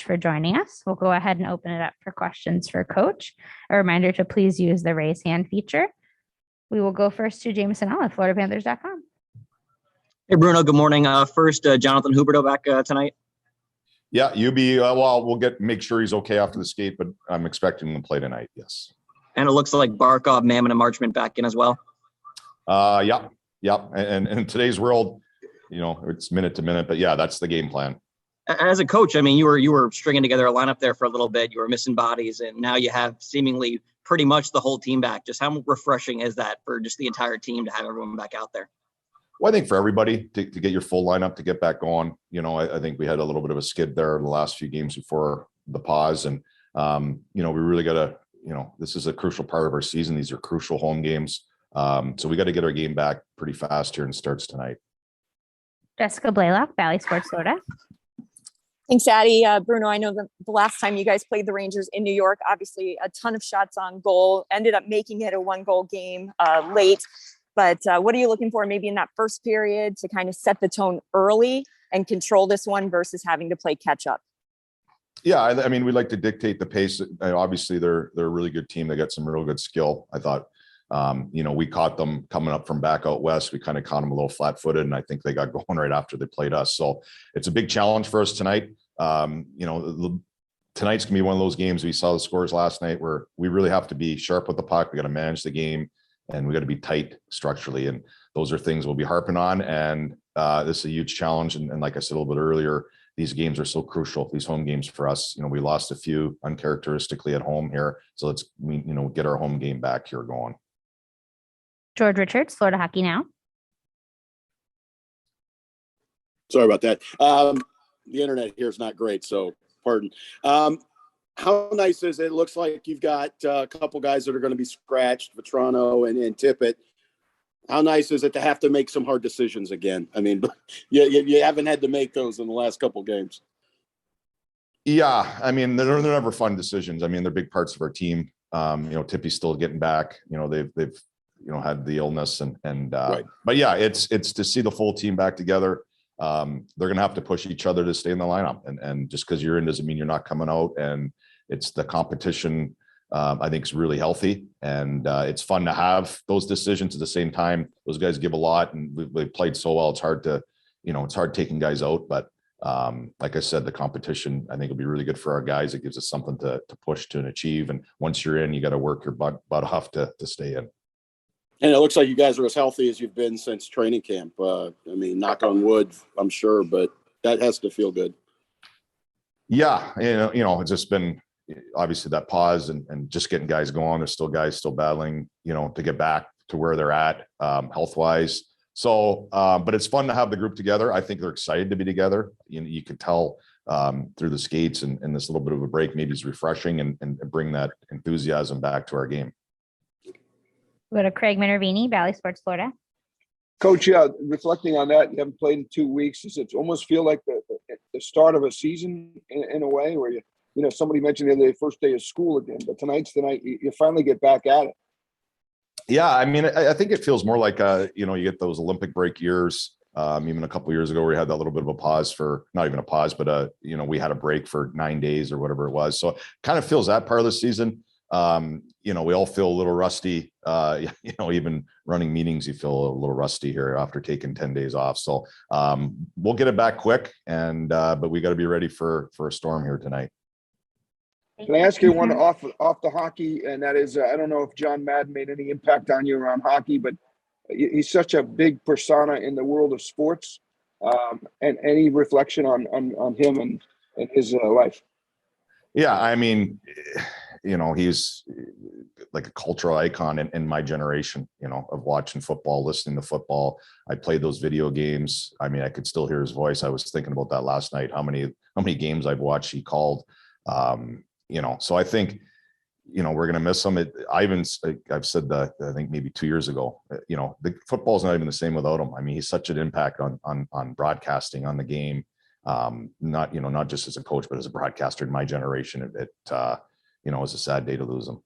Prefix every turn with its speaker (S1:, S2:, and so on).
S1: for joining us. We'll go ahead and open it up for questions for Coach. A reminder to please use the raise hand feature. We will go first to Jameson L at FloridaPanthers.com.
S2: Hey, Bruno, good morning. First, Jonathan Huberdeau back tonight.
S3: Yeah, we'll make sure he's okay after the skate, but I'm expecting him to play tonight, yes.
S2: And it looks like Barkov, Mammon, and Marchment back in as well.
S3: Yeah. And in today's world, it's minute to minute, but yeah, that's the game plan.
S2: As a coach, I mean, you were stringing together a lineup there for a little bit. You were missing bodies, and now you have seemingly pretty much the whole team back. Just how refreshing is that for just the entire team to have everyone back out there?
S3: Well, I think for everybody to get your full lineup, to get back going, I think we had a little bit of a skid there in the last few games before the pause. And, we really got to, this is a crucial part of our season. These are crucial home games. So we got to get our game back pretty fast here, and starts tonight.
S1: Jessica Blaylock, Valley Sports Florida.
S4: Thanks, Addie. Bruno, I know the last time you guys played the Rangers in New York, obviously a ton of shots on goal, ended up making it a 1-goal game late. But what are you looking for maybe in that first period to kind of set the tone early and control this one versus having to play catch up?
S3: Yeah, I mean, we like to dictate the pace. Obviously, they're a really good team. They got some real good skill. I thought, we caught them coming up from back out west. We kind of caught them a little flat-footed, and I think they got going right after they played us. So it's a big challenge for us tonight. Tonight's gonna be one of those games. We saw the scores last night where we really have to be sharp with the puck. We got to manage the game, and we got to be tight structurally. And those are things we'll be harping on. And this is a huge challenge. And like I said a little bit earlier, these games are so crucial, these home games for us. We lost a few uncharacteristically at home here. So let's, get our home game back here going.
S1: George Richards, Florida Hockey Now.
S5: Sorry about that. The internet here is not great, so pardon. How nice is it? It looks like you've got a couple guys that are going to be scratched, Vetrano and Tippett. How nice is it to have to make some hard decisions again? I mean, you haven't had to make those in the last couple games.
S3: Yeah, I mean, they're never fun decisions. I mean, they're big parts of our team. Tippy's still getting back. They've had the illness and
S5: right.
S3: But yeah, it's to see the full team back together. They're going to have to push each other to stay in the lineup, and just because you're in doesn't mean you're not coming out. And it's the competition. I think is really healthy, and it's fun to have those decisions at the same time. Those guys give a lot, and we played so well. It's hard taking guys out, but like I said, the competition I think will be really good for our guys. It gives us something to push to and achieve. And once you're in, you got to work your butt off to stay in.
S5: And it looks like you guys are as healthy as you've been since training camp. I mean, knock on wood, I'm sure, but that has to feel good. Yeah,
S3: it's just been obviously that pause and just getting guys going. There's still guys still battling, to get back to where they're at health-wise. So, but it's fun to have the group together. I think they're excited to be together. You could tell through the skates and this little bit of a break maybe is refreshing and bring that enthusiasm back to our game.
S1: We go to Craig Minervini, Valley Sports Florida.
S6: Coach, reflecting on that, you haven't played in 2 weeks. Does it almost feel like the start of a season in a way where somebody mentioned the other day, first day of school again, but tonight's the night you finally get back at it.
S3: Yeah, I mean, I think it feels more like, you get those Olympic break years, even a couple of years ago where we had that little bit of a pause for, not even a pause, but, we had a break for 9 days or whatever it was. So it kind of feels that part of the season. We all feel a little rusty, even running meetings, you feel a little rusty here after taking 10 days off. So we'll get it back quick, but we got to be ready for a storm here tonight.
S6: Can I ask you one off the hockey? And that is, I don't know if John Madden made any impact on you around hockey, but he's such a big persona in the world of sports. And any reflection on him and his life?
S3: Yeah, I mean, he's like a cultural icon in my generation, of watching football, listening to football. I played those video games. I mean, I could still hear his voice. I was thinking about that last night, how many games I've watched he called. So I think, we're going to miss him. I've said that, I think maybe 2 years ago, the football's not even the same without him. I mean, he's such an impact on broadcasting, on the game. Not just as a coach, but as a broadcaster in my generation. It was a sad day to lose him.